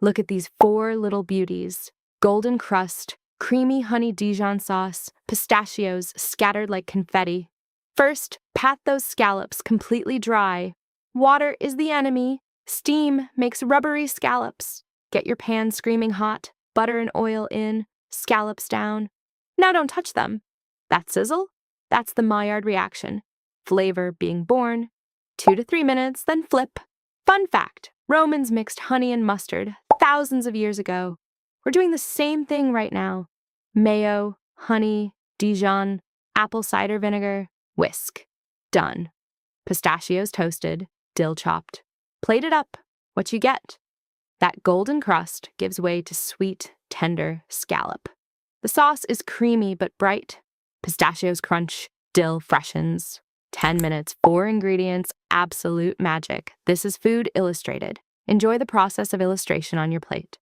Look at these four little beauties. Golden crust, creamy honey Dijon sauce, pistachios scattered like confetti. First, pat those scallops completely dry. Water is the enemy. Steam makes rubbery scallops. Get your pan screaming hot, butter and oil in, scallops down. Now don't touch them. That sizzle? That's the Maillard reaction. Flavor being born. 2 to 3 minutes, then flip. Fun fact, Romans mixed honey and mustard thousands of years ago. We're doing the same thing right now. Mayo, honey, Dijon, apple cider vinegar, whisk. Done. Pistachios toasted, dill chopped. Plate it up. What you get? That golden crust gives way to sweet, tender scallop. The sauce is creamy but bright. Pistachios crunch, dill freshens. 10 minutes, 4 ingredients, absolute magic. This is Food Illustrated. Enjoy the process of illustration on your plate.